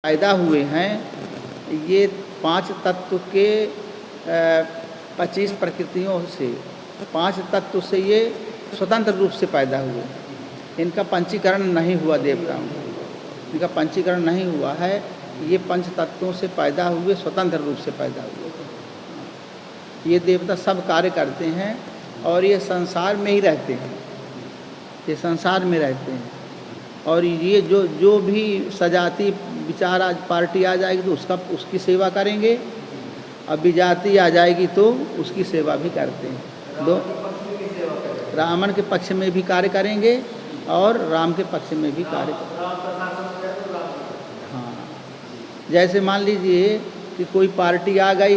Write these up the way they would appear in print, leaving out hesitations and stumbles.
पैदा हुए हैं, ये 5 तत्व के 25 प्रकृतियों से 5 तत्व से ये स्वतंत्र रूप से पैदा हुए। इनका पंचीकरण नहीं हुआ, देवताओं इनका पंचीकरण नहीं हुआ है। ये 5 तत्वों से पैदा हुए, स्वतंत्र रूप से पैदा हुए। ये देवता सब कार्य करते हैं और ये संसार में ही रहते हैं, ये संसार में रहते हैं। और ये जो भी सजाती विचार आज पार्टी आ जाएगी तो उसकी सेवा करेंगे, और विजाति आ जाएगी तो उसकी सेवा भी करते हैं। दो रावण के पक्ष में भी कार्य करेंगे और राम के पक्ष में भी कार्य करेंगे। हाँ, जैसे मान लीजिए कि कोई पार्टी आ गई,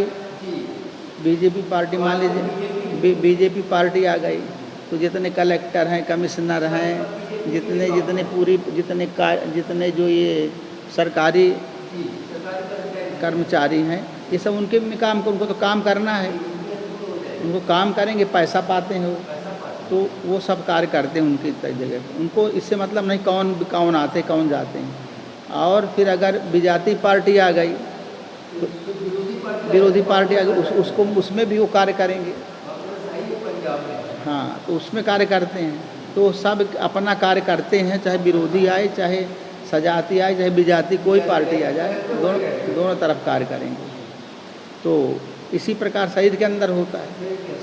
बीजेपी पार्टी, मान लीजिए बीजेपी पार्टी आ गई, तो जितने कलेक्टर हैं, कमिश्नर हैं, जितने जो ये सरकारी कर्मचारी हैं, ये सब उनके में काम, उनको तो काम करना है, उनको काम करेंगे, पैसा पाते हैं वो, तो वो सब कार्य करते हैं उनकी जगह पे। उनको इससे मतलब नहीं कौन आते कौन जाते हैं। और फिर अगर विजाति पार्टी आ गई, तो विरोधी पार्टी आ गई, उसको उसमें भी वो कार्य करेंगे। हाँ, तो उसमें कार्य करते हैं। तो सब अपना कार्य करते हैं, चाहे विरोधी आए, चाहे सजाती आए, चाहे विजाति, कोई पार्टी आ जाए, दोनों तरफ कार्य करेंगे। तो इसी प्रकार शरीर के अंदर होता है,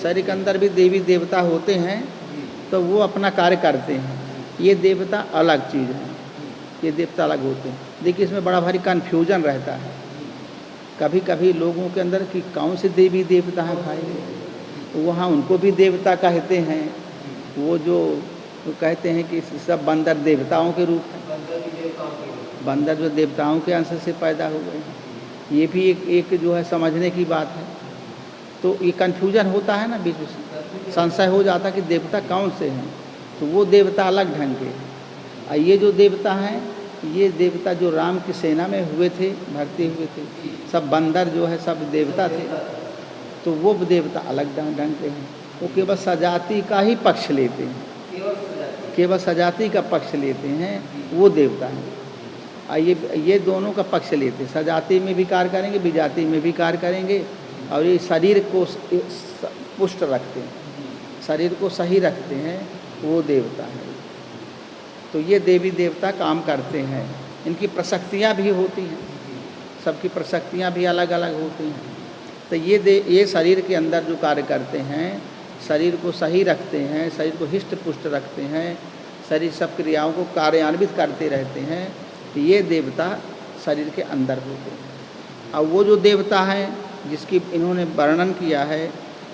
शरीर के अंदर भी देवी देवता होते हैं, तो वो अपना कार्य करते हैं। ये देवता अलग चीज़ है, ये देवता अलग होते हैं। देखिए, इसमें बड़ा भारी कन्फ्यूजन रहता है कभी कभी लोगों के अंदर कि कौन से देवी देवता हैं भाई, तो वहाँ उनको भी देवता कहते हैं। वो जो कहते हैं कि सब बंदर देवताओं के रूप हैं, बंदर जो देवताओं के अंश से पैदा हुए हैं, ये भी एक जो है समझने की बात है। तो ये कन्फ्यूजन होता है ना, बीच में संशय हो जाता कि देवता कौन से हैं, तो वो देवता अलग ढंग के। और ये जो देवता हैं, ये देवता जो राम की सेना में हुए थे, भर्ती हुए थे, सब बंदर जो है सब देवता थे, तो वो देवता अलग ढंग के हैं। वो केवल सजाति का ही पक्ष लेते हैं, केवल सजाति का पक्ष लेते हैं, वो देवता हैं। ये दोनों का पक्ष लेते हैं, सजाति में भी कार्य करेंगे, विजाति में भी कार्य करेंगे, और ये शरीर को पुष्ट रखते हैं, शरीर को सही रखते हैं, वो देवता है। तो ये देवी देवता काम करते हैं। इनकी प्रशक्तियाँ भी होती हैं, सबकी प्रशक्तियाँ भी अलग अलग होती हैं। तो ये शरीर के अंदर जो कार्य करते हैं, शरीर को सही रखते हैं, शरीर को हिष्ट पुष्ट रखते हैं, शरीर सब क्रियाओं को कार्यान्वित करते रहते हैं, तो ये देवता शरीर के अंदर होते हैं। और वो जो देवता हैं जिसकी इन्होंने वर्णन किया है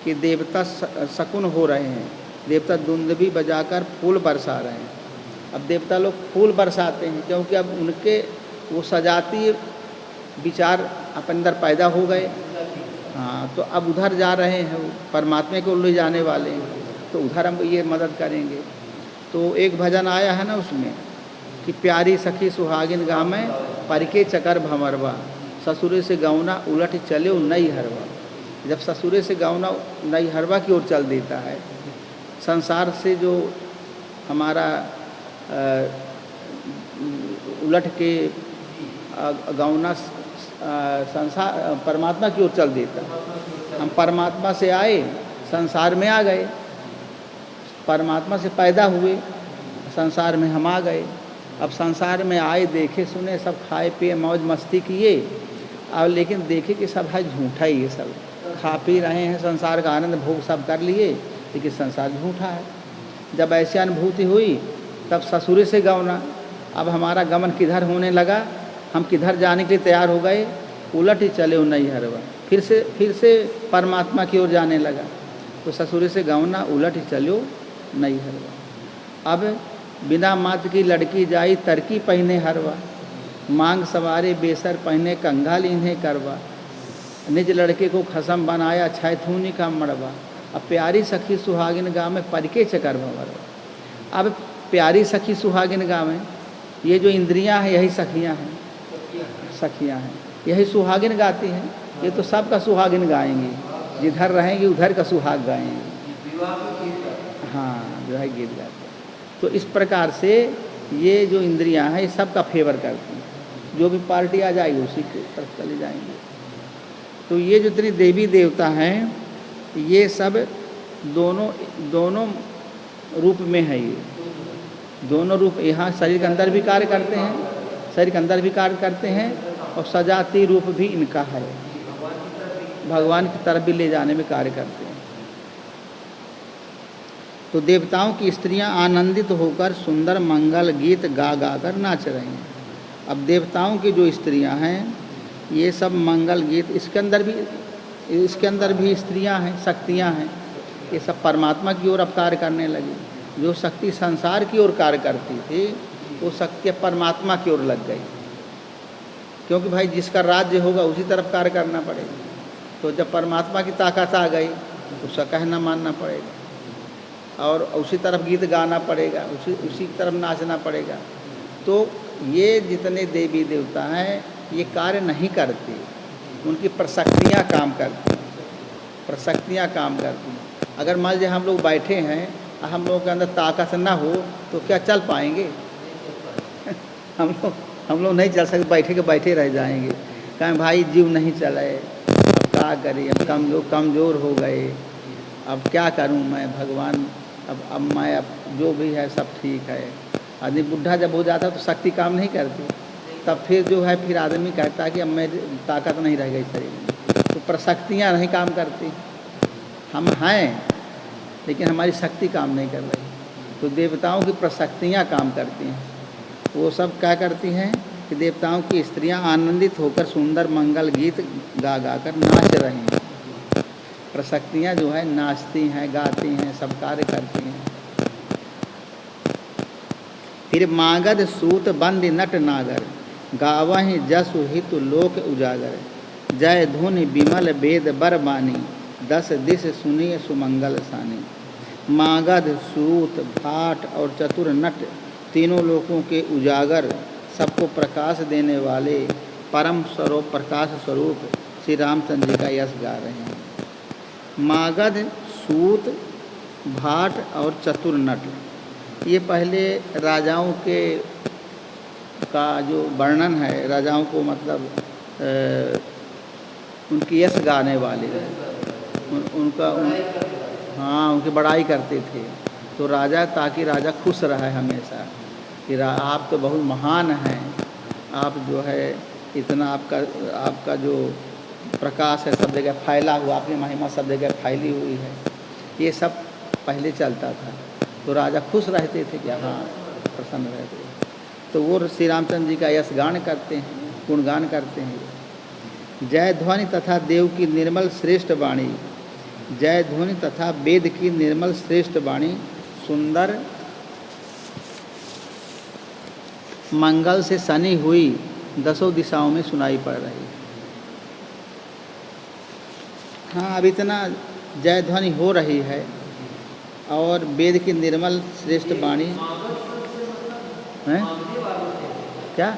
कि देवता शकुन हो रहे हैं, देवता दुंदुभी बजाकर फूल बरसा रहे हैं। अब देवता लोग फूल बरसाते हैं क्योंकि अब उनके वो सजाती विचार अपने अंदर पैदा हो गए। हाँ, तो अब उधर जा रहे हैं, वो परमात्मा को ले जाने वाले हैं, तो उधर हम ये मदद करेंगे। तो एक भजन आया है ना उसमें कि प्यारी सखी सुहागिन गामै परिके चकर भमरवा, ससुरे से गौना उलट चले नई हरवा। जब ससुरे से गौना नई हरवा की ओर चल देता है, संसार से जो हमारा उलट के गौना संसार परमात्मा की ओर चल देता है। हम परमात्मा से आए, संसार में आ गए, परमात्मा से पैदा हुए, संसार में हम आ गए। अब संसार में आए, देखे सुने, सब खाए पिए मौज मस्ती किए, अब लेकिन देखे कि सब है झूठा ही, ये सब खा पी रहे हैं, संसार का आनंद भोग सब कर लिए, लेकिन संसार झूठा है। जब ऐसी अनुभूति हुई, तब ससुरे से गौना, अब हमारा गमन किधर होने लगा, हम किधर जाने के लिए तैयार हो गए, उलट ही चले नई हरवा, फिर से परमात्मा की ओर जाने लगा। तो ससुरे से गौना उलट ही चलो नई हरवा। अब बिना मात की लड़की जाई तरकी पहने हरवा, मांग सवारे बेसर पहने कंगाल इन्हें करवा, निज लड़के को खसम बनाया छैथूनी का मड़वा। अब प्यारी सखी सुहागिन गाँव में परिके चकर भंवरवा। अब प्यारी सखी सुहागिन गाँव में ये जो इंद्रियां हैं, यही सखियां हैं, सखियां हैं, यही सुहागिन गाती हैं। ये तो सब का सुहागिन गाएंगी, जिधर रहेंगी उधर का सुहाग गाएंगी। हाँ, जो है गीत गाते हैं। तो इस प्रकार से ये जो इंद्रियां हैं, ये सब का फेवर करती हैं। जो भी पार्टी आ जाएगी उसी की तरफ चले जाएंगे। तो ये जितनी देवी देवता हैं ये सब दोनों रूप में है। ये दोनों रूप यहाँ शरीर के अंदर भी कार्य करते हैं, शरीर के अंदर भी कार्य करते हैं, और सजाती रूप भी इनका है, भगवान की तरफ भी ले जाने में कार्य करते हैं। तो देवताओं की स्त्रियां आनंदित होकर सुंदर मंगल गीत गा गा कर नाच रही हैं। अब देवताओं की जो स्त्रियां हैं ये सब मंगल गीत, इसके अंदर भी स्त्रियां हैं, शक्तियां हैं, ये सब परमात्मा की ओर अब कार्य करने लगी। जो शक्ति संसार की ओर कार्य करती थी वो शक्ति परमात्मा की ओर लग गई, क्योंकि भाई जिसका राज्य होगा उसी तरफ कार्य करना पड़ेगा। तो जब परमात्मा की ताकत आ गई तो उसका कहना मानना पड़ेगा और उसी तरफ गीत गाना पड़ेगा, उसी तरफ नाचना पड़ेगा। तो ये जितने देवी देवता हैं ये कार्य नहीं करती, उनकी प्रशक्तियाँ काम करती, प्रशक्तियाँ काम करती। अगर मान लीजिए हम लोग बैठे हैं, हम लोगों के अंदर ताकत ना हो तो क्या चल पाएंगे? हम लोग नहीं चल सकते, बैठे के बैठे रह जाएंगे। कहें भाई जीव नहीं चले, अब क्या करें, हम कमज़ोर हो गए, अब क्या करूं मैं भगवान, अब मैं जो भी है सब ठीक है। आदमी बुढ़ा जब हो जाता तो शक्ति काम नहीं करती, तब फिर जो है फिर आदमी कहता है कि अब मैं ताकत नहीं रह गई शरीर में, तो प्रशक्तियाँ नहीं काम करती। हम हैं लेकिन हमारी शक्ति काम नहीं कर रही। तो देवताओं की प्रशक्तियाँ काम करती हैं। वो सब क्या करती हैं कि देवताओं की स्त्रियां आनंदित होकर सुंदर मंगल गीत गा गा कर नाच रही हैं। प्रशक्तियाँ जो है नाचती हैं, गाती हैं, सब कार्य करती हैं। फिर मागध सूत बंद नट नागर, गावहि जसु हितु लोक उजागर, जय धुनि विमल वेद बर बानी, 10 दिश सुनिय सुमंगल सानी। मागध, सूत, भाट और चतुर नट तीनों लोकों के उजागर, सबको प्रकाश देने वाले परम स्वरूप प्रकाश स्वरूप श्री रामचंद्र जी का यश गा रहे हैं। मागध, सूत, भाट और चतुर नट, ये पहले राजाओं के का जो वर्णन है, राजाओं को मतलब उनकी यश गाने वाले उनकी बड़ाई करते थे। तो राजा, ताकि राजा खुश रहे हमेशा कि आप तो बहुत महान हैं, आप जो है इतना आपका जो प्रकाश है सब जगह फैला हुआ, आपकी महिमा सब जगह फैली हुई है, ये सब पहले चलता था। तो राजा खुश रहते थे कि हाँ प्रसन्न रहते थे। तो वो श्री रामचंद्र जी का यश गान करते हैं, गुणगान करते हैं। जय ध्वनि तथा देव की निर्मल श्रेष्ठ वाणी, जय ध्वनि तथा वेद की निर्मल श्रेष्ठ वाणी सुंदर मंगल से सनी हुई 10 दिशाओं में सुनाई पड़ रही। हाँ, अब इतना जय ध्वनि हो रही है और वेद की निर्मल श्रेष्ठ वाणी है क्या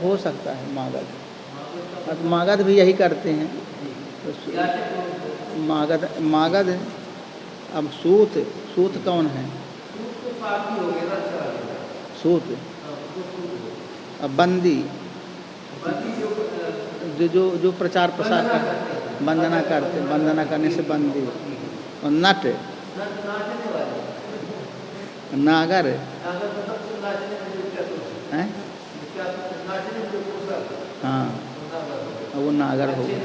हो सकता है। मागध भी यही करते हैं। मागध अब सूत कौन है? सूत अब बंदी जो प्रचार प्रसार कर वंदना करते, वंदना करने से बंदी। और नट नागर हैं, हाँ वो नागर हो गया।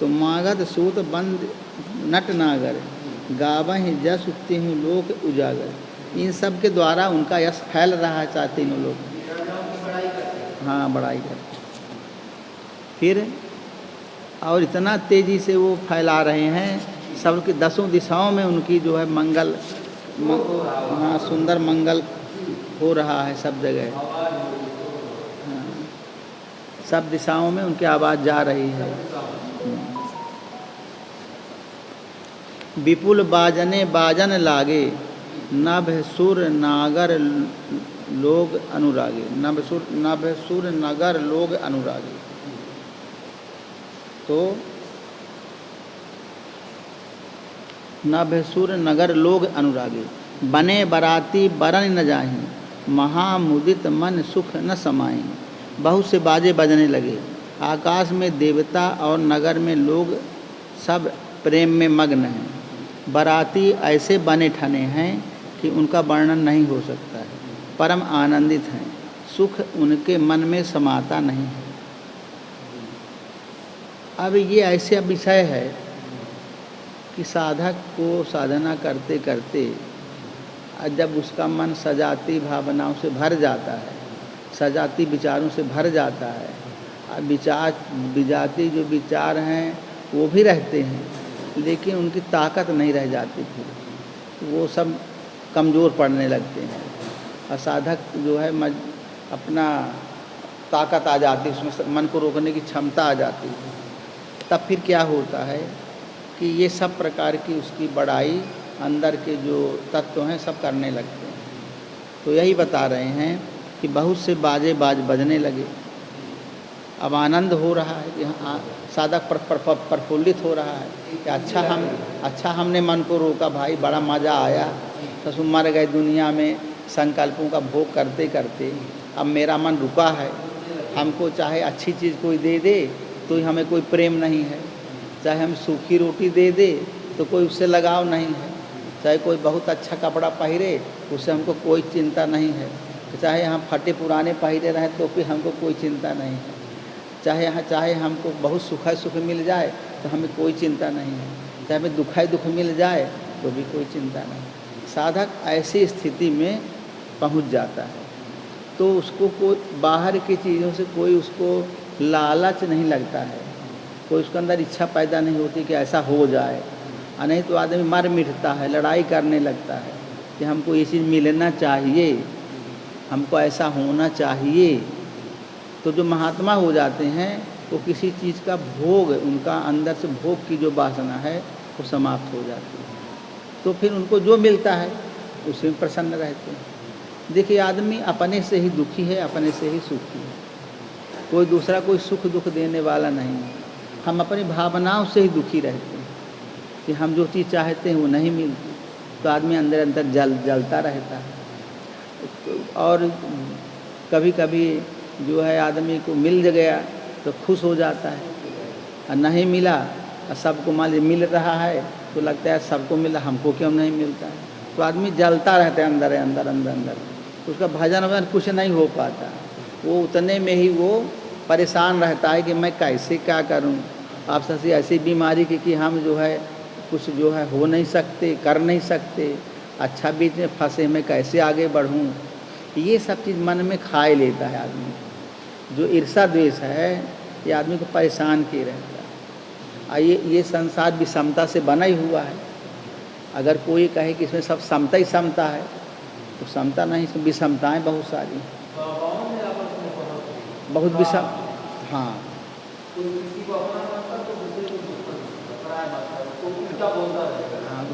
तो मागध, सूत, बंद, नट, नागर, गावहि जस तिहु लोक उजागर, इन सब के द्वारा उनका यश फैल रहा है, चाहते तीनों लोग। हाँ, बड़ाई करते। फिर और इतना तेज़ी से वो फैला रहे हैं, सबकी 10 दिशाओं में उनकी जो है मंगल, हाँ सुंदर मंगल हो रहा है सब जगह। हाँ, सब दिशाओं में उनकी आवाज़ जा रही है। विपुल बाजने बाजन लागे, नभ सुर नागर लोग अनुरागे, नभ सुर नगर लोग अनुरागे। तो नभ सुर नगर लोग अनुरागे, बने बराती बरन न जाहि, महामुदित मन सुख न समाए। बहुत से बाजे बजने लगे, आकाश में देवता और नगर में लोग सब प्रेम में मग्न हैं। बाराती ऐसे बने ठने हैं कि उनका वर्णन नहीं हो सकता है। परम आनंदित हैं, सुख उनके मन में समाता नहीं है। अब ये ऐसा विषय है कि साधक को साधना करते करते जब उसका मन सजाती भावनाओं से भर जाता है, सजाती विचारों से भर जाता है, विजाती जो विचार हैं वो भी रहते हैं, लेकिन उनकी ताकत नहीं रह जाती, फिर वो सब कमज़ोर पड़ने लगते हैं। और साधक जो है अपना ताकत आ जाती है, उसमें मन को रोकने की क्षमता आ जाती है। तब फिर क्या होता है कि ये सब प्रकार की उसकी बड़ाई अंदर के जो तत्व हैं सब करने लगते हैं। तो यही बता रहे हैं कि बहुत से बाजे बजने लगे। अब आनंद हो रहा है कि साधक प्रफुल्लित हो रहा है कि अच्छा हमने मन को रोका भाई, बड़ा मज़ा आया। तो मर गए दुनिया में संकल्पों का भोग करते करते, अब मेरा मन रुका है। हमको चाहे अच्छी चीज़ कोई दे दे तो हमें कोई प्रेम नहीं है, चाहे हम सूखी रोटी दे दे तो कोई उससे लगाव नहीं है, चाहे कोई बहुत अच्छा कपड़ा पहरे उससे हमको कोई चिंता नहीं है, चाहे हम फटे पुराने पहरे रहें तो फिर हमको कोई चिंता नहीं है, चाहे हमको बहुत सुख मिल जाए तो हमें कोई चिंता नहीं है, चाहे हमें दुख मिल जाए तो भी कोई चिंता नहीं। साधक ऐसी स्थिति में पहुंच जाता है तो उसको कोई बाहर की चीज़ों से कोई उसको लालच नहीं लगता है, कोई उसके अंदर इच्छा पैदा नहीं होती कि ऐसा हो जाए। नहीं तो आदमी मर मिटता है, लड़ाई करने लगता है कि हमको ये चीज़ मिलना चाहिए, हमको ऐसा होना चाहिए। तो जो महात्मा हो जाते हैं वो किसी चीज़ का भोग, उनका अंदर से भोग की जो वासना है वो समाप्त हो जाती है, तो फिर उनको जो मिलता है उसी में प्रसन्न रहते हैं। देखिए, आदमी अपने से ही दुखी है, अपने से ही सुखी है, कोई दूसरा कोई सुख दुख देने वाला नहीं है। हम अपनी भावनाओं से ही दुखी रहते हैं कि हम जो चीज़ चाहते हैं वो नहीं मिलती, तो आदमी अंदर अंदर जलता रहता है। और कभी कभी जो है आदमी को मिल गया तो खुश हो जाता है, और नहीं मिला और सबको मान मिल रहा है तो लगता है सबको मिला, हमको क्यों नहीं मिलता है। तो आदमी जलता रहता है अंदर अंदर अंदर अंदर, उसका भजन वजन कुछ नहीं हो पाता, वो उतने में ही वो परेशान रहता है कि मैं कैसे क्या करूं। आप सबसे ऐसी बीमारी कि हम जो है कुछ जो है हो नहीं सकते, कर नहीं सकते, अच्छा बीच में फंसे, मैं कैसे आगे बढ़ूं। ये सब चीज़ मन में खाए लेता है आदमी। जो ईर्षा द्वेष है ये आदमी को परेशान किए रहता है। ये संसार विषमता से बना ही हुआ है। अगर कोई कहे कि इसमें सब समता ही समता है तो समता नहीं, इसमें विषमताएँ बहुत सारी, बहुत विषम। हाँ,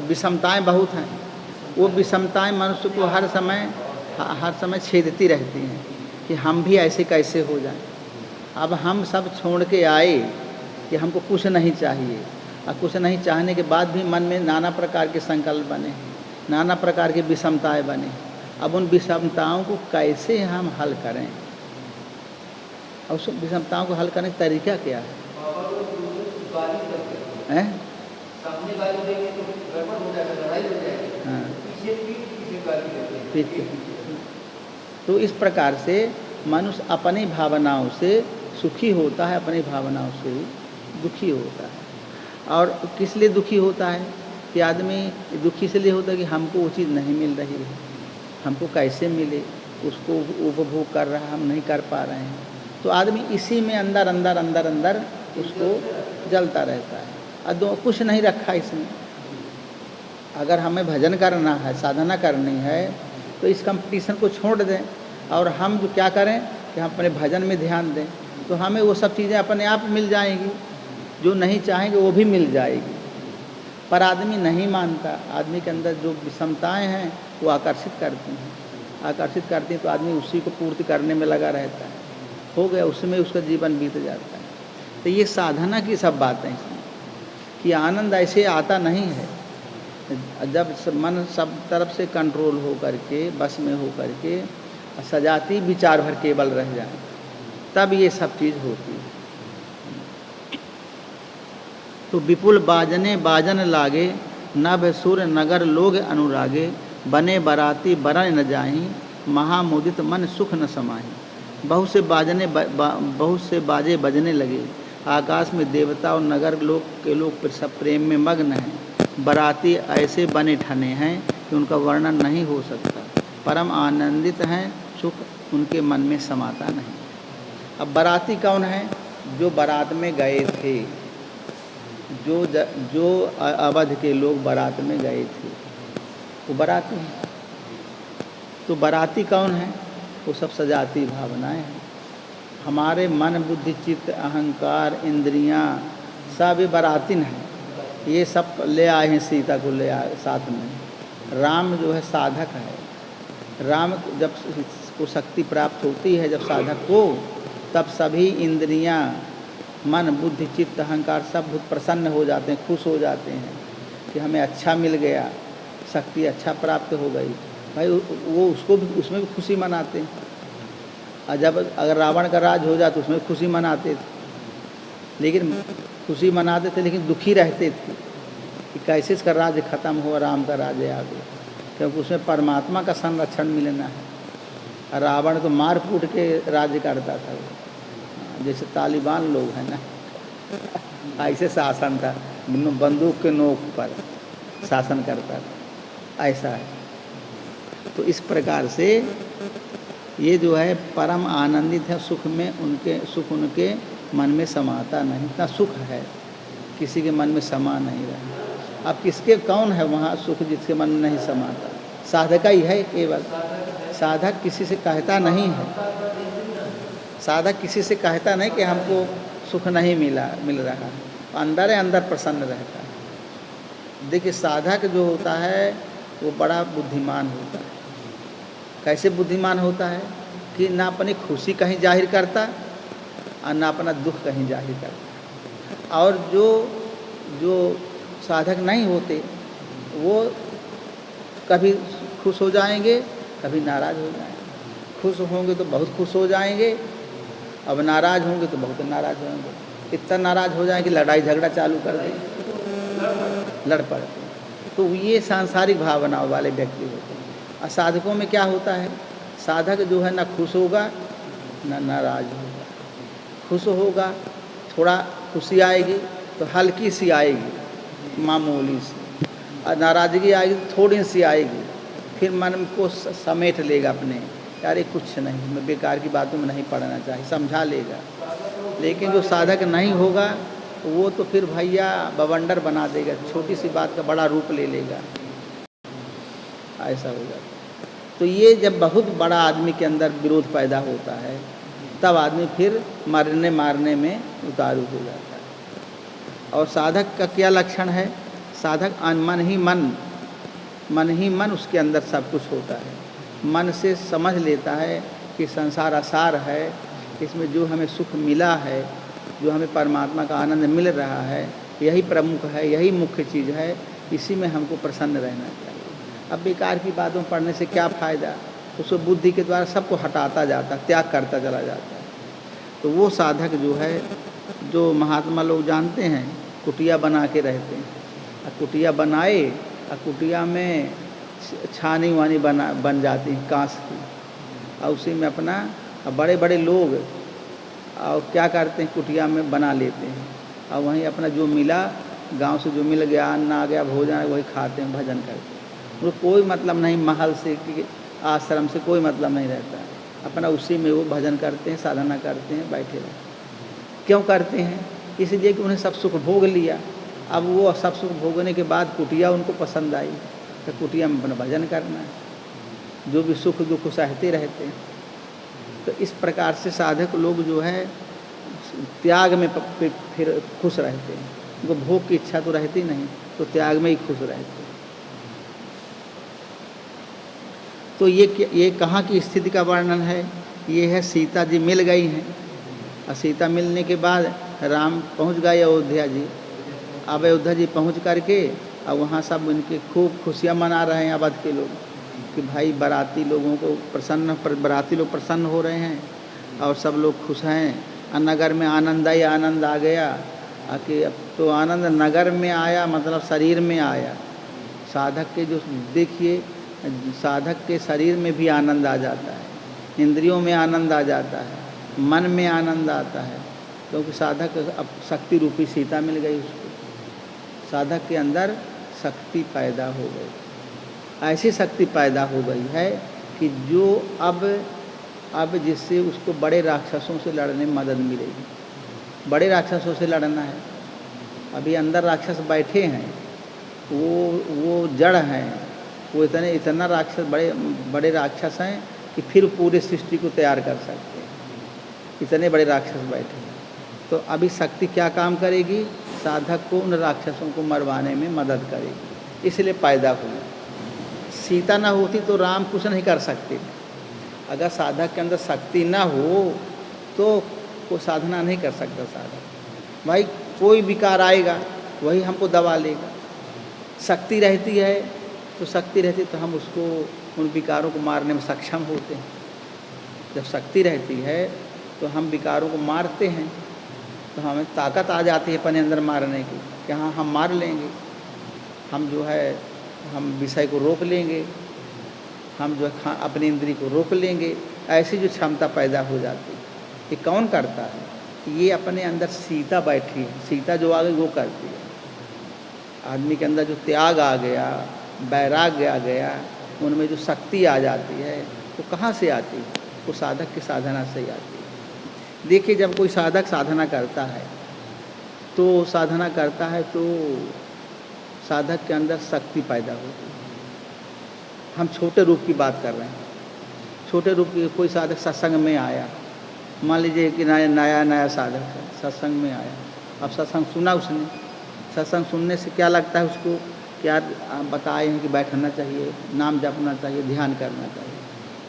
विषमताएँ बहुत हैं। वो विषमताएँ मनुष्य को हर समय छेदती रहती हैं कि हम भी ऐसे कैसे हो जाएं। अब हम सब छोड़ के आए कि हमको कुछ नहीं चाहिए, और कुछ नहीं चाहने के बाद भी मन में नाना प्रकार के संकल्प बने, नाना प्रकार की विषमताएँ बने। अब उन विषमताओं को कैसे हम हल करें, और उस विषमताओं को हल करने का तरीका क्या है? हाँ, तो इस प्रकार से मनुष्य अपनी भावनाओं से सुखी होता है, अपनी भावनाओं से दुखी होता है। और किस लिए दुखी होता है कि आदमी दुखी इसलिए होता है कि हमको वो चीज़ नहीं मिल रही है, हमको कैसे मिले, उसको उपभोग कर रहा है, हम नहीं कर पा रहे हैं। तो आदमी इसी में अंदर अंदर अंदर अंदर उसको जलता रहता है, और कुछ नहीं रखा इसमें। अगर हमें भजन करना है, साधना करनी है, तो इस कंपटीशन को छोड़ दें और हम जो क्या करें कि हम अपने भजन में ध्यान दें, तो हमें वो सब चीज़ें अपने आप मिल जाएंगी, जो नहीं चाहेंगे वो भी मिल जाएगी। पर आदमी नहीं मानता, आदमी के अंदर जो विषमताएँ हैं वो आकर्षित करती हैं, तो आदमी उसी को पूर्ति करने में लगा रहता है, हो गया उसमें उसका जीवन बीत जाता है। तो ये साधना की सब बातें इसमें कि आनंद ऐसे आता नहीं है। जब मन सब तरफ से कंट्रोल हो करके, बस में हो करके सजाती विचार भर केवल रह जाए, तब ये सब चीज़ होती है। तो विपुल बाजने बाजन लागे, नभ सुर नगर लोग अनुरागे, बने बराती बरन न जाही, महामुदित मन सुख न समाही। बहुत से बाजे बजने लगे, आकाश में देवता और नगर लोग के लोग सब प्रेम में मग्न हैं। बराती ऐसे बने ठने हैं कि उनका वर्णन नहीं हो सकता, परम आनंदित हैं, सुख उनके मन में समाता नहीं। अब बराती कौन है? जो बारात में गए थे, जो अवध के लोग बारात में गए थे वो बाराती हैं। तो बाराती कौन है? वो सब सजाती भावनाएं हैं। हमारे मन बुद्धि चित्त अहंकार इंद्रियां सब ये बारातिन हैं। ये सब ले आए हैं, सीता को ले आए साथ में। राम जो है साधक है। राम जब को शक्ति प्राप्त होती है जब साधक को, तब सभी इंद्रियां मन बुद्धि चित्त अहंकार सब बहुत प्रसन्न हो जाते हैं, खुश हो जाते हैं कि हमें अच्छा मिल गया, शक्ति अच्छा प्राप्त हो गई। भाई वो उसको भी उसमें भी खुशी मनाते हैं। और जब अगर रावण का राज हो जाए तो उसमें खुशी मनाते थे, लेकिन खुशी मनाते थे लेकिन दुखी रहते थे कि कैसे इसका राज्य खत्म हो, राम का राज्य आ गया, क्योंकि उसमें परमात्मा का संरक्षण मिलना है। और रावण तो मार कूट के राज्य करता था, जैसे तालिबान लोग हैं ना, ऐसे शासन था, बंदूक के नोक पर शासन करता था, ऐसा है। तो इस प्रकार से ये जो है परम आनंदित है सुख में, उनके सुख उनके मन में समाता नहीं। इतना सुख है किसी के मन में समा नहीं रहा। अब किसके कौन है वहाँ सुख जिसके मन में नहीं समाता? साधक ही है केवल। साधक किसी से कहता नहीं है, साधक किसी से कहता नहीं कि हमको सुख नहीं मिल रहा, अंदर अंदर प्रसन्न रहता है। देखिए साधक जो होता है वो बड़ा बुद्धिमान होता है। कैसे बुद्धिमान होता है कि ना अपनी खुशी कहीं जाहिर करता और ना अपना दुख कहीं जाहिर करता। और जो साधक नहीं होते वो कभी खुश हो जाएंगे, कभी नाराज़ हो जाएंगे। खुश होंगे तो बहुत खुश हो जाएंगे, अब नाराज़ होंगे तो बहुत नाराज़ होंगे। इतना नाराज़ हो जाएंगे कि लड़ाई झगड़ा चालू कर देंगे, लड़ पड़ते। तो ये सांसारिक भावनाओं वाले व्यक्ति होते हैं। और साधकों में क्या होता है? साधक जो है ना खुश होगा ना नाराज़ होगा। खुश होगा, थोड़ा खुशी आएगी तो हल्की सी आएगी, मामूली सी, और नाराज़गी आएगी तो थोड़ी सी आएगी। फिर मन को समेट लेगा अपने, यार ये कुछ नहीं, मैं बेकार की बातों में नहीं पड़ना चाहिए, समझा लेगा। लेकिन जो साधक नहीं होगा वो तो फिर भैया बवंडर बना देगा, छोटी सी बात का बड़ा रूप ले लेगा, ऐसा हो जाता। तो ये जब बहुत बड़ा आदमी के अंदर विरोध पैदा होता है तब आदमी फिर मरने मारने में उतारू हो जाता है। और साधक का क्या लक्षण है? साधक मन ही मन उसके अंदर सब कुछ होता है। मन से समझ लेता है कि संसार असार है, इसमें जो हमें सुख मिला है, जो हमें परमात्मा का आनंद मिल रहा है, यही प्रमुख है, यही मुख्य चीज़ है, इसी में हमको प्रसन्न रहना चाहिए। अब बेकार की बातों पढ़ने से क्या फ़ायदा? उसको बुद्धि के द्वारा सबको हटाता जाता, त्याग करता चला जाता है। तो वो साधक जो है, जो महात्मा लोग जानते हैं, कुटिया बना के रहते हैं। और कुटिया बनाए और कुटिया में छानी वानी बन जाती है कांच की, और उसी में अपना बड़े बड़े लोग और क्या करते हैं, कुटिया में बना लेते हैं और वहीं अपना जो मिला, गांव से जो मिल गया, अन्न आ गया, भोजन वही खाते हैं, भजन करते हैं। उनको कोई मतलब नहीं महल से कि आश्रम से कोई मतलब नहीं रहता है। अपना उसी में वो भजन करते हैं, साधना करते हैं, बैठे रहते। क्यों करते हैं? इसलिए कि उन्हें सब सुख भोग लिया। अब वो सब सुख भोगने के बाद कुटिया उनको पसंद आई, तो कुटिया में अपना भजन करना है, जो भी सुख दुख सहते रहते हैं। तो इस प्रकार से साधक लोग जो है त्याग में फिर खुश रहते हैं। उनको भोग की इच्छा तो रहती नहीं, तो त्याग में ही खुश रहते हैं। तो ये कहाँ की स्थिति का वर्णन है? ये है सीता जी मिल गई हैं, और सीता मिलने के बाद राम पहुँच गए अयोध्या जी। अब अयोध्या जी पहुँच करके और वहाँ सब उनके खूब खुशियाँ मना रहे हैं अवध के लोग। कि भाई बाराती लोगों को बाराती लोग प्रसन्न हो रहे हैं और सब लोग खुश हैं, नगर में आनंद आ गया। कि अब तो आनंद नगर में आया मतलब शरीर में आया। साधक के जो देखिए, साधक के शरीर में भी आनंद आ जाता है, इंद्रियों में आनंद आ जाता है, मन में आनंद आता है, क्योंकि साधक अब शक्ति रूपी सीता मिल गई उसको। साधक के अंदर शक्ति पैदा हो गई, ऐसी शक्ति पैदा हो गई है कि जो अब जिससे उसको बड़े राक्षसों से लड़ने में मदद मिलेगी। बड़े राक्षसों से लड़ना है, अभी अंदर राक्षस बैठे हैं, वो जड़ हैं, वो इतना राक्षस बड़े राक्षस हैं कि फिर पूरे सृष्टि को तैयार कर सकते हैं, इतने बड़े राक्षस बैठे हैं। तो अभी शक्ति क्या काम करेगी? साधक को उन राक्षसों को मरवाने में मदद करेगी, इसलिए पैदा हुई। सीता ना होती तो राम कुछ नहीं कर सकते। अगर साधक के अंदर शक्ति ना हो तो वो साधना नहीं कर सकता साधक। भाई कोई विकार आएगा वही हमको दबा लेगा। शक्ति रहती है तो हम उसको उन विकारों को मारने में सक्षम होते हैं। जब शक्ति रहती है तो हम विकारों को मारते हैं, तो हमें ताकत आ जाती है अपने अंदर मारने की कि हाँ हम मार लेंगे, हम जो है हम विषय को रोक लेंगे, हम जो है अपनी इंद्री को रोक लेंगे। ऐसी जो क्षमता पैदा हो जाती है, ये कौन करता है? ये अपने अंदर सीता बैठी है। सीता जो आ गई वो करती है। आदमी के अंदर जो त्याग आ गया, वैराग्य आ गया, उनमें जो शक्ति आ जाती है वो कहाँ से आती है? वो साधक की साधना से ही आती है। देखिए, जब कोई साधक साधना करता है तो साधक के अंदर शक्ति पैदा होती है। हम छोटे रूप की बात कर रहे हैं। छोटे रूप की कोई साधक सत्संग में आया, मान लीजिए कि नया साधक है, सत्संग में आया। अब सत्संग सुना उसने, सत्संग सुनने से क्या लगता है उसको? क्या बताए हैं कि बैठना चाहिए, नाम जपना चाहिए, ध्यान करना चाहिए।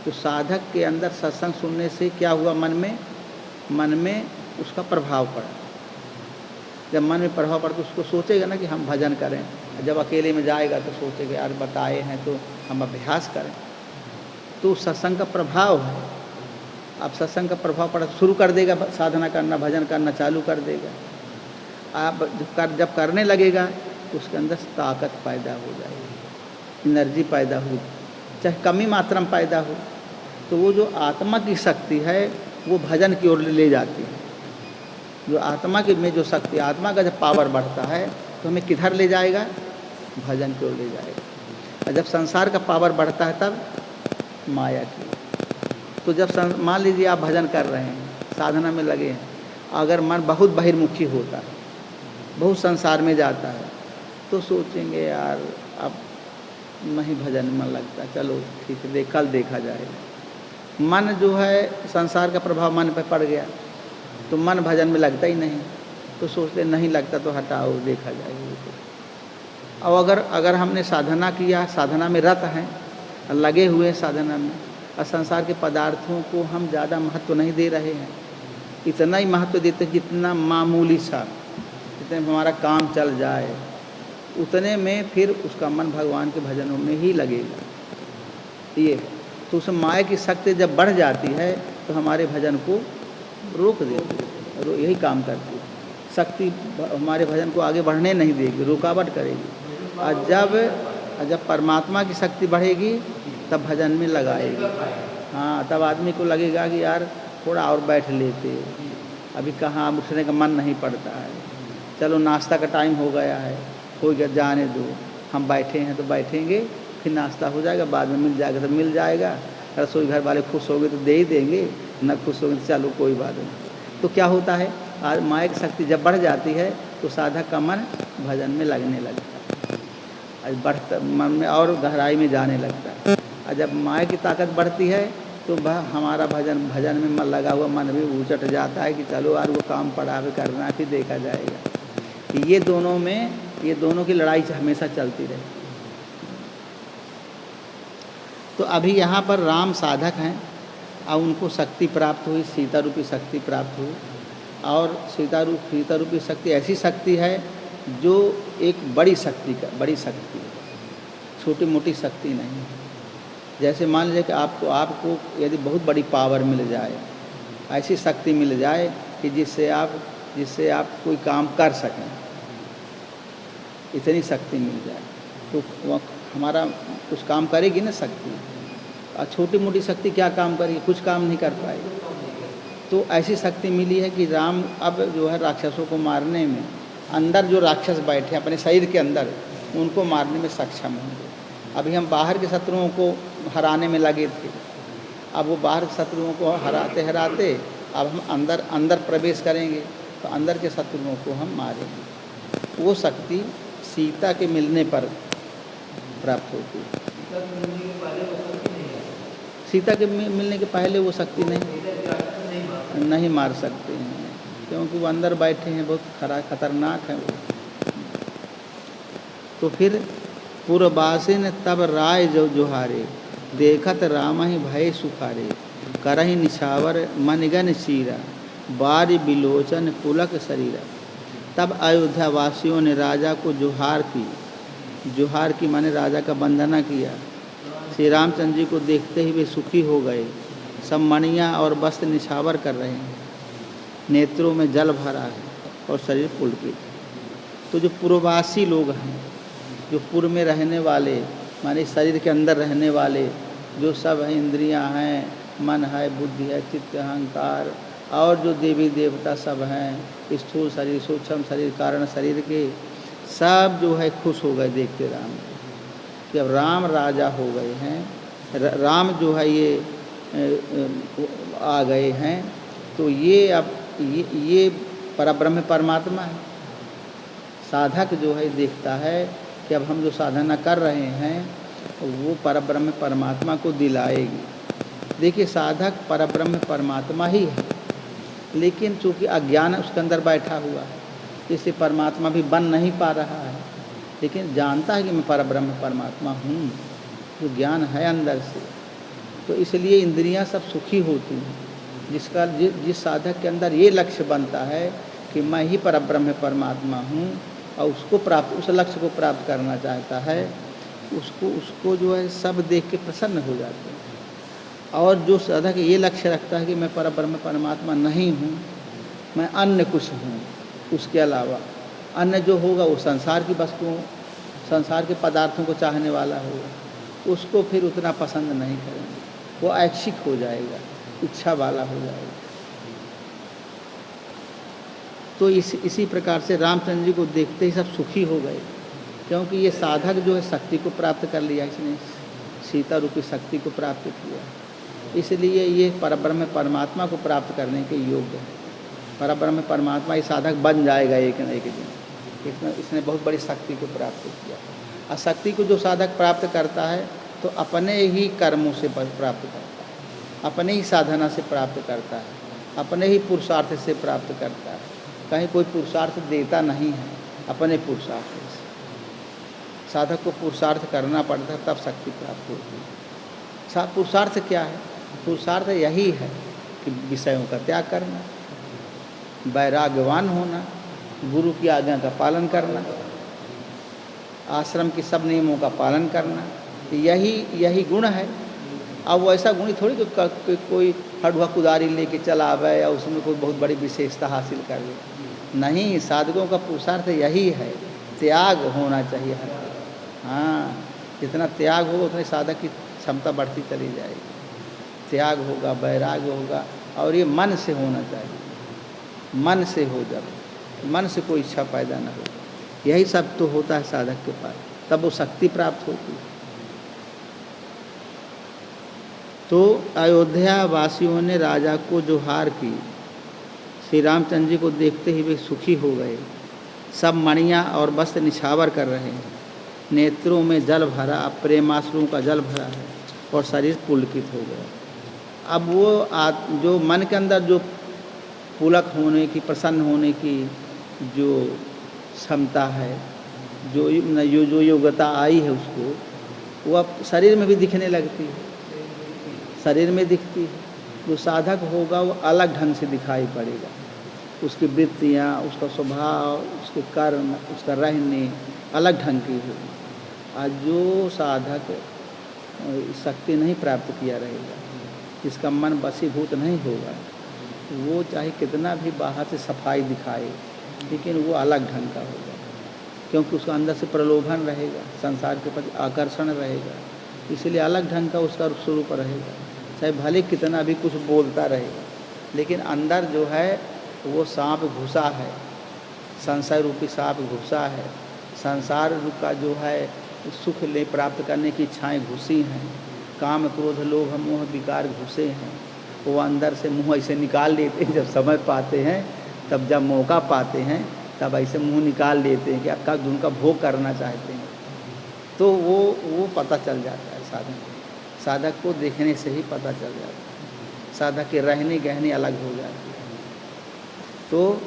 तो साधक के अंदर सत्संग सुनने से क्या हुआ? मन में उसका प्रभाव पड़ा। जब मन में प्रभाव पड़ा तो उसको सोचेगा ना कि हम भजन करें। जब अकेले में जाएगा तो सोचेगा यार बताए हैं तो हम अभ्यास करें। तो सत्संग का प्रभाव है। अब सत्संग का प्रभाव पड़ा, शुरू कर देगा साधना करना, भजन करना चालू कर देगा। आप जब करने लगेगा तो उसके अंदर ताकत पैदा हो जाएगी, एनर्जी पैदा हो, चाहे कमी मात्रा में पैदा हो। तो वो जो आत्मा की शक्ति है वो भजन की ओर ले जाती है। जो आत्मा की में जो शक्ति, आत्मा का जब पावर बढ़ता है तो हमें किधर ले जाएगा? भजन की ओर ले जाएगा। और जब संसार का पावर बढ़ता है तब माया की। तो जब मान लीजिए आप भजन कर रहे हैं, साधना में लगे हैं, अगर मन बहुत बहिर्मुखी होता है, बहुत संसार में जाता है, तो सोचेंगे यार अब नहीं भजन में मन लगता, चलो ठीक है कल देखा जाएगा। मन जो है संसार का प्रभाव मन पर पड़ गया तो मन भजन में लगता ही नहीं, तो सोचते नहीं लगता तो हटाओ देखा जाएगा। और अगर हमने साधना किया, साधना में रत हैं, लगे हुए हैं साधना में, और संसार के पदार्थों को हम ज़्यादा महत्व नहीं दे रहे हैं, इतना ही महत्व देते जितना मामूली सा, जितने हमारा काम चल जाए उतने में फिर उसका मन भगवान के भजनों में ही लगेगा। ये तो उस माया की शक्ति जब बढ़ जाती है तो हमारे भजन को रोक देती है, यही काम करती है। शक्ति हमारे भजन को आगे बढ़ने नहीं देगी, रुकावट करेगी। और जब परमात्मा की शक्ति बढ़ेगी तब भजन में लगाएगी। हाँ, तब आदमी को लगेगा कि यार थोड़ा और बैठ लेते, अभी कहाँ उठने का मन नहीं पड़ता है, चलो नाश्ता का टाइम हो गया है, हो गया जाने दो, हम बैठे हैं तो बैठेंगे, फिर नाश्ता हो जाएगा, बाद में मिल जाएगा तो मिल जाएगा। रसोई घर वाले खुश हो गए तो दे ही देंगे, न खुश हो गए तो चलो कोई बात नहीं। तो क्या होता है, आज माया की शक्ति जब बढ़ जाती है तो साधक का मन भजन में लगने लगता है, आज बढ़ता मन में और गहराई में जाने लगता है। और जब माया की ताकत बढ़ती है तो हमारा भजन में मन लगा हुआ मन भी उचट जाता है कि चलो यार वो काम पड़ा है करना, फिर देखा जाएगा। ये दोनों की लड़ाई हमेशा चलती रही। तो अभी यहाँ पर राम साधक हैं और उनको शक्ति प्राप्त हुई, सीता रूपी शक्ति प्राप्त हुई। और सीता रूपी शक्ति ऐसी शक्ति है जो एक बड़ी शक्ति है, छोटी मोटी शक्ति नहीं है। जैसे मान लीजिए कि आपको यदि बहुत बड़ी पावर मिल जाए, ऐसी शक्ति मिल जाए कि जिससे आप कोई काम कर सकें, इतनी शक्ति मिल जाए तो वह हमारा कुछ काम करेगी ना शक्ति। और छोटी मोटी शक्ति क्या काम करेगी, कुछ काम नहीं कर पाएगी। तो ऐसी शक्ति मिली है कि राम अब जो है राक्षसों को मारने में, अंदर जो राक्षस बैठे अपने शरीर के अंदर, उनको मारने में सक्षम होंगे। अभी हम बाहर के शत्रुओं को हराने में लगे थे, अब वो बाहर के शत्रुओं को हराते हराते अब हम अंदर प्रवेश करेंगे तो अंदर के शत्रुओं को हम मारेंगे। वो शक्ति सीता के मिलने पर प्राप्त होती है। सीता के मिलने के पहले वो शक्ति नहीं मार सकते हैं, क्योंकि वो अंदर बैठे हैं, बहुत खतरनाक है वो। तो फिर पुरबासिन तब राय जो जोहारे, देखत राम ही भय सुखारे, करहि निछावर मनगन चीरा, बारी बिलोचन पुलक शरीरा। तब अयोध्या वासियों ने राजा को जोहार की माने राजा का वंदना किया। श्री रामचंद्र जी को देखते ही वे सुखी हो गए। सब मणियाँ और वस्त्र निछावर कर रहे हैं, नेत्रों में जल भरा है और शरीर पुलकित। तो जो पूर्ववासी लोग हैं, जो पूर्व में रहने वाले माने शरीर के अंदर रहने वाले जो सब हैं, इंद्रियां हैं, मन है, बुद्धि है, चित्त, अहंकार और जो देवी देवता सब हैं, स्थूल शरीर, सूक्ष्म शरीर, कारण शरीर के, सब जो है खुश हो गए देखते राम कि अब राम राजा हो गए हैं, राम जो है ये आ गए हैं। तो ये अब ये परब्रह्म परमात्मा है। साधक जो है देखता है कि अब हम जो साधना कर रहे हैं वो परब्रह्म परमात्मा को दिलाएगी। देखिए साधक परब्रह्म परमात्मा ही है, लेकिन चूँकि अज्ञान उसके अंदर बैठा हुआ है, इससे परमात्मा भी बन नहीं पा रहा है, लेकिन जानता है कि मैं परब्रह्म परमात्मा हूँ, जो ज्ञान है अंदर से। तो इसलिए इंद्रियां सब सुखी होती हैं। जिस साधक के अंदर ये लक्ष्य बनता है कि मैं ही परब्रह्म परमात्मा हूँ और उस लक्ष्य को प्राप्त करना चाहता है, उसको जो है सब देख के प्रसन्न हो जाते हैं। और जो साधक ये लक्ष्य रखता है कि मैं परब्रह्म परमात्मा नहीं हूँ, मैं अन्य कुछ हूँ, उसके अलावा अन्य जो होगा वो संसार की वस्तुओं, संसार के पदार्थों को चाहने वाला होगा, उसको फिर उतना पसंद नहीं करेंगे, वो ऐच्छिक हो जाएगा, इच्छा वाला हो जाएगा। तो इसी प्रकार से रामचंद्र जी को देखते ही सब सुखी हो गए, क्योंकि ये साधक जो है शक्ति को प्राप्त कर लिया, इसने सीता रूपी शक्ति को प्राप्त किया, इसलिए ये परब्रह्म परमात्मा को प्राप्त करने के योग्य है। परब्रह्म परमात्मा ये साधक बन जाएगा एक न एक दिन। इसने बहुत बड़ी शक्ति को प्राप्त किया। और शक्ति को जो साधक प्राप्त करता है तो अपने ही कर्मों से प्राप्त करता है, अपने ही साधना से प्राप्त करता है, अपने ही पुरुषार्थ से प्राप्त करता है। कहीं कोई पुरुषार्थ देता नहीं है, अपने पुरुषार्थ से। साधक को पुरुषार्थ करना पड़ता है, तब शक्ति प्राप्त होती है। पुरुषार्थ क्या है? पुरुषार्थ यही है कि विषयों का त्याग करना, वैराग्यवान होना, गुरु की आज्ञा का पालन करना, आश्रम के सब नियमों का पालन करना, यही गुण है। अब वो ऐसा गुण थोड़ी कि कोई हड़ुआ कुदारी लेके चला आवे या उसमें कोई बहुत बड़ी विशेषता हासिल कर ले। नहीं, साधकों का पुरुषार्थ यही है, त्याग होना चाहिए हर। हाँ, जितना त्याग होगा उतने साधक की क्षमता बढ़ती चली जाएगी। त्याग होगा, वैराग्य होगा, और ये मन से होना चाहिए। मन से हो, जब मन से कोई इच्छा पैदा न हो, यही सब तो होता है साधक के पास, तब वो शक्ति प्राप्त होती है। तो अयोध्या वासियों ने राजा को जोहार की। श्री रामचंद्र जी को देखते ही वे सुखी हो गए। सब मणियाँ और वस्त्र निछावर कर रहे हैं, नेत्रों में जल भरा, प्रेमाश्रुओं का जल भरा है और शरीर पुलकित हो गया। अब वो जो मन के अंदर जो पुलक होने की, प्रसन्न होने की जो क्षमता है, जो योग्यता आई है, उसको वो अब शरीर में भी दिखने लगती है, शरीर में दिखती है। जो साधक होगा वो अलग ढंग से दिखाई पड़ेगा, उसकी वृत्तियाँ, उसका स्वभाव, उसके कर्म, उसका रहने अलग ढंग की होगी। और जो साधक शक्ति नहीं प्राप्त किया रहेगा, जिसका मन वशीभूत नहीं होगा, वो चाहे कितना भी बाहर से सफाई दिखाए लेकिन वो अलग ढंग का होगा, क्योंकि उसका अंदर से प्रलोभन रहेगा, संसार के प्रति आकर्षण रहेगा, इसलिए अलग ढंग का उसका स्वरूप रहेगा। चाहे भले कितना भी कुछ बोलता रहेगा, लेकिन अंदर जो है वो सांप घुसा है, संशय रूपी सांप घुसा है, संसार का जो है सुख ले प्राप्त करने की इच्छाएं घुसी हैं, काम क्रोध लोभ मोह विकार घुसे हैं, वो अंदर से मुंह ऐसे निकाल लेते हैं। जब समय पाते हैं, तब जब मौका पाते हैं, तब ऐसे मुंह निकाल लेते हैं कि आपका उनका भोग करना चाहते हैं। तो वो पता चल जाता है साधक को देखने से ही पता चल जाता है, साधक के रहने गहने अलग हो जाते हैं। तो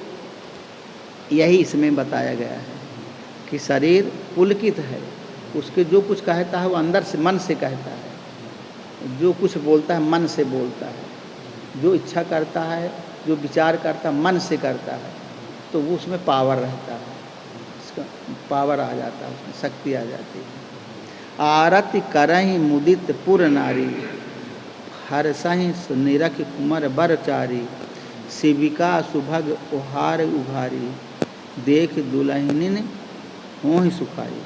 यही इसमें बताया गया है कि शरीर पुलकित है, उसके जो कुछ कहता है वो अंदर से मन से कहता है, जो कुछ बोलता है मन से बोलता है, जो इच्छा करता है जो विचार करता है मन से करता है, तो वो उसमें पावर रहता है, उसका पावर आ जाता है, उसमें शक्ति आ जाती है। आरति करहि मुदित पुर नारी, हरसहि निरख कुमर बरचारी, शिविका सुभग ओहार उभारी, देख दुल्हनिन होहि सुखारी।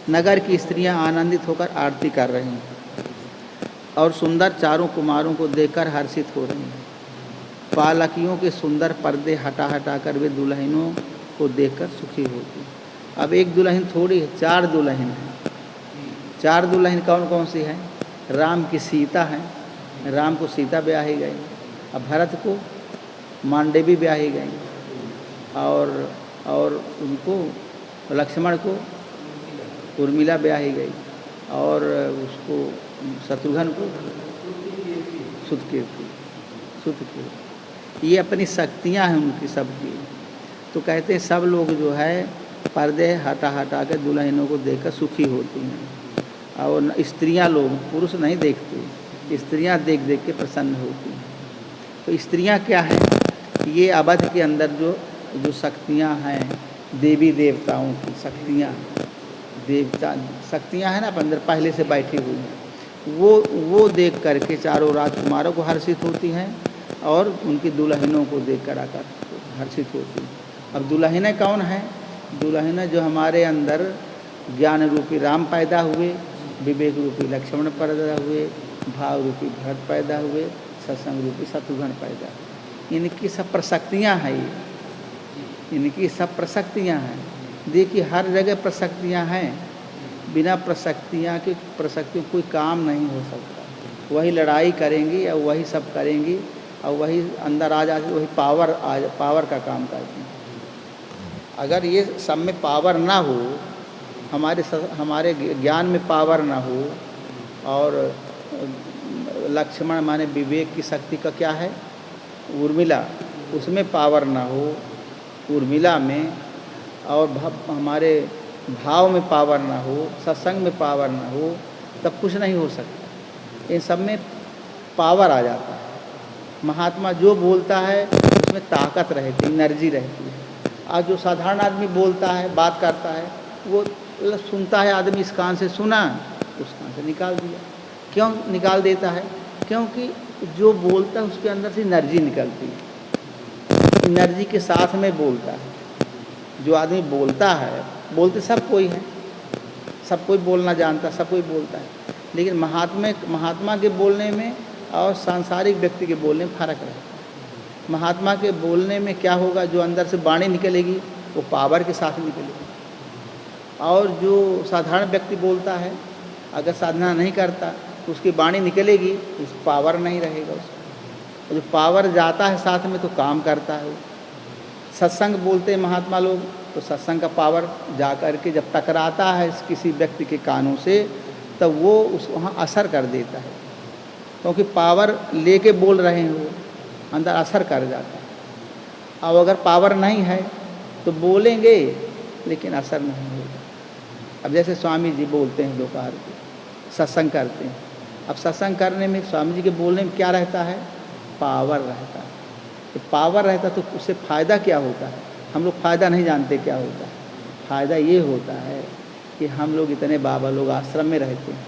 नगर की स्त्रियां आनंदित होकर आरती कर रही हैं और सुंदर चारों कुमारों को देखकर हर्षित हो रही हैं। पालकियों के सुंदर पर्दे हटा हटा कर वे दुल्हनों को देखकर सुखी होती। अब एक दुल्हन थोड़ी है, 4 दुल्हन हैं। 4 दुल्हन कौन कौन सी हैं? राम की सीता हैं, राम को सीता ब्याही गई, अब भरत को मांडवी ब्याही गई, और उनको लक्ष्मण को उर्मिला ब्याही गई, और उसको शत्रुघ्न को सुतकीर्ति। ये अपनी शक्तियाँ हैं उनकी सबकी। तो कहते हैं सब लोग जो है पर्दे हटा हटा कर दुल्हनों को देखकर सुखी होती हैं, और स्त्रियां लोग, पुरुष नहीं देखते, स्त्रियां देख देख के प्रसन्न होती हैं। तो स्त्रियां क्या हैं? ये अवध के अंदर जो शक्तियां हैं, देवी देवताओं की शक्तियां, देवता शक्तियां हैं ना अंदर पहले से बैठी हुई हैं, वो देख करके चारों राजकुमारों को हर्षित होती हैं और उनकी दुल्हनों को देख कर आकर हर्षित होती हैं। अब दुल्हनें कौन हैं? दुल्हनें जो हमारे अंदर ज्ञान रूपी राम पैदा हुए, विवेक रूपी लक्ष्मण पैदा हुए, भाव रूपी भरत पैदा हुए, सत्संग रूपी शत्रुघ्न पैदा हुए। इनकी सब प्रशक्तियाँ हैं, इनकी सब प्रशक्तियाँ हैं। देखिए हर जगह प्रशक्तियाँ हैं, बिना प्रशक्तियाँ के प्रशक्ति कोई काम नहीं हो सकता। वही लड़ाई करेंगी और वही सब करेंगी और वही अंदर आ जाती, वही पावर का काम करती हैं। अगर ये सब में पावर ना हो, हमारे ज्ञान में पावर ना हो, और लक्ष्मण माने विवेक की शक्ति का क्या है, उर्मिला, उसमें पावर ना हो, उर्मिला में, और हमारे भाव में पावर ना हो, सत्संग में पावर ना हो, तब कुछ नहीं हो सकता। इन सब में पावर आ जाता है। महात्मा जो बोलता है उसमें ताकत रहती है, एनर्जी रहती है। आज जो साधारण आदमी बोलता है, बात करता है, वो सुनता है आदमी, इस कान से सुना, उस कान से निकाल दिया। क्यों निकाल देता है? क्योंकि जो बोलता है उसके अंदर से एनर्जी निकलती है, एनर्जी के साथ में बोलता है। जो आदमी बोलता है, बोलते सब कोई है, सब कोई बोलना जानता, सब कोई बोलता है, लेकिन महात्मा के बोलने में और सांसारिक व्यक्ति के बोलने में फ़र्क है। महात्मा के बोलने में क्या होगा, जो अंदर से वाणी निकलेगी वो पावर के साथ निकलेगी, और जो साधारण व्यक्ति बोलता है, अगर साधना नहीं करता तो उसकी वाणी निकलेगी, उस पावर नहीं रहेगा उसका। जो पावर जाता है साथ में तो काम करता है। सत्संग बोलते हैं महात्मा लोग, तो सत्संग का पावर जा कर के जब टकराता है किसी व्यक्ति के कानों से, तब वो वहाँ असर कर देता है, क्योंकि पावर लेके बोल रहे हैं, वो अंदर असर कर जाता है। अब अगर पावर नहीं है तो बोलेंगे लेकिन असर नहीं होगा। अब जैसे स्वामी जी बोलते हैं दोपहर को, सत्संग करते हैं। अब सत्संग करने में स्वामी जी के बोलने में क्या रहता है? पावर रहता है। तो पावर रहता तो उससे फ़ायदा क्या होता है? हम लोग फ़ायदा नहीं जानते क्या होता है। फ़ायदा ये होता है कि हम लोग इतने बाबा लोग आश्रम में रहते हैं,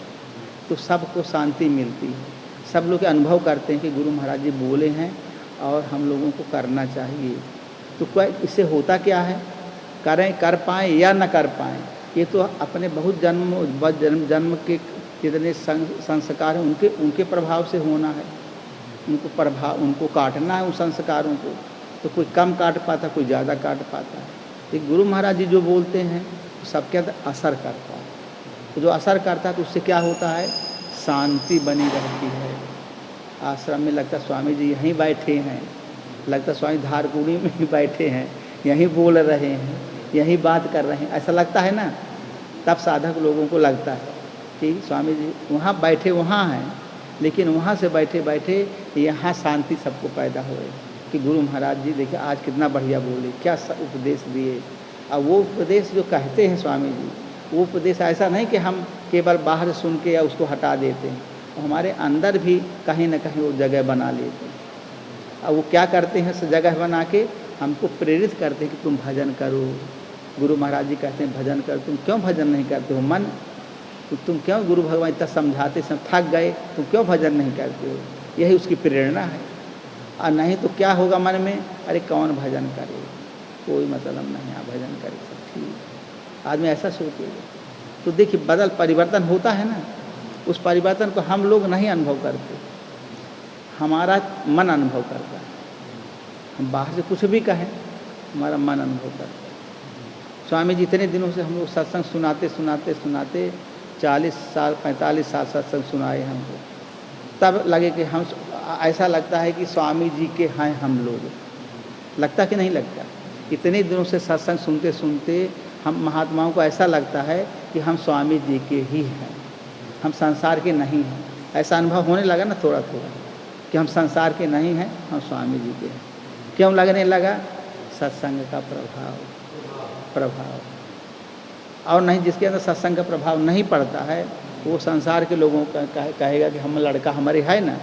तो सबको शांति मिलती है। सब लोग अनुभव करते हैं कि गुरु महाराज जी बोले हैं और हम लोगों को करना चाहिए। तो क्या इससे होता क्या है, करें कर पाएँ या न कर पाएँ, ये तो अपने बहुत जन्म के जितने संस्कार हैं उनके प्रभाव से होना है। उनको काटना है उन संस्कारों को, तो कोई कम काट पाता, कोई ज़्यादा काट पाता है। तो गुरु महाराज जी जो बोलते हैं सबके अंदर असर करता है। तो जो असर करता है तो उससे क्या होता है, शांति बनी रहती है। आश्रम में लगता स्वामी जी यहीं बैठे हैं, लगता स्वामी धारकुड़ी में ही बैठे हैं, यहीं बोल रहे हैं, यहीं बात कर रहे हैं, ऐसा लगता है ना। तब साधक लोगों को लगता है कि स्वामी जी वहाँ बैठे वहाँ हैं, लेकिन वहाँ से बैठे बैठे यहाँ शांति सबको पैदा हो कि गुरु महाराज जी देखिए आज कितना बढ़िया बोले, क्या उपदेश दिए। और वो उपदेश जो कहते हैं स्वामी जी, वो उपदेश ऐसा नहीं कि हम केवल बाहर सुन के या उसको हटा देते हैं, हमारे अंदर भी कहीं ना कहीं वो जगह बना लेते हैं। और वो क्या करते हैं, उस जगह बना के हमको प्रेरित करते हैं कि तुम भजन करो। गुरु महाराज जी कहते हैं भजन करो। तुम क्यों भजन नहीं करते हो मन, तुम क्यों गुरु भगवान इतना समझाते सब थक गए, तुम क्यों भजन नहीं करते हो। यही उसकी प्रेरणा है। और नहीं तो क्या होगा मन में, अरे कौन भजन करे, कोई मतलब नहीं, आप भजन करे सब ठीक। आदमी ऐसा सोचेगा तो देखिए परिवर्तन होता है ना। उस परिवर्तन को हम लोग नहीं अनुभव करते, हमारा मन अनुभव करता है। हम बाहर से कुछ भी कहें, हमारा मन अनुभव करता है। स्वामी जी इतने दिनों से हम लोग सत्संग सुनाते 40 साल 45 साल सत्संग सुनाए हमको। तब लगे कि हम ऐसा लगता है कि स्वामी जी के हैं हम लोग, लगता कि नहीं लगता। इतने दिनों से सत्संग सुनते सुनते हम महात्माओं को ऐसा लगता है कि हम स्वामी जी के ही हैं, हम संसार के नहीं हैं। ऐसा अनुभव होने लगा ना थोड़ा थोड़ा कि हम संसार के नहीं हैं, हम स्वामी जी के हैं। क्यों लगने लगा, सत्संग का प्रभाव। और नहीं जिसके अंदर सत्संग का प्रभाव नहीं पड़ता है, वो संसार के लोगों का कहेगा कि हम लड़का हमारे है ना,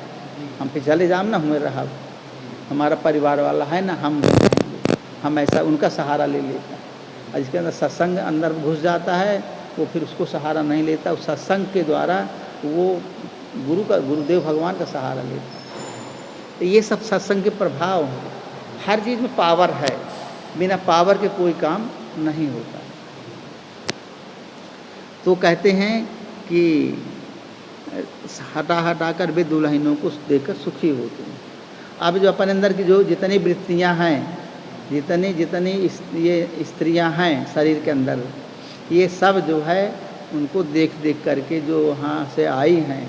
हम पे चले जाम ना, हमें रहा हमारा परिवार वाला है ना, हम ऐसा उनका सहारा ले लेता है। और जिसके अंदर सत्संग अंदर घुस जाता है, वो फिर उसको सहारा नहीं लेता, उस सत्संग के द्वारा वो गुरुदेव भगवान का सहारा लेता है। तो ये सब सत्संग के प्रभाव हैं। हर चीज़ में पावर है, बिना पावर के कोई काम नहीं होता। तो कहते हैं कि हटा कर वे दुल्हनों को देखकर सुखी होते हैं। अब जो अपने अंदर की जो जितनी वृत्तियां हैं, जितनी ये स्त्रियां हैं शरीर के अंदर, ये सब जो है उनको देख देख करके जो वहाँ से आई हैं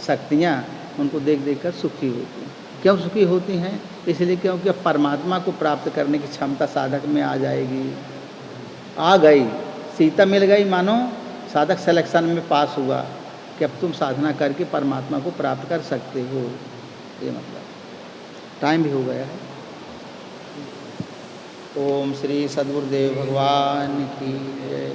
शक्तियाँ, उनको देख देख कर सुखी होती हैं। क्यों सुखी होती हैं, इसलिए क्योंकि अब परमात्मा को प्राप्त करने की क्षमता साधक में आ जाएगी। आ गई, सीता मिल गई, मानो साधक सिलेक्शन में पास हुआ कि अब तुम साधना करके परमात्मा को प्राप्त कर सकते हो। ये मतलब टाइम भी हो गया है। ओम श्री सद्गुरुदेव भगवान की जय।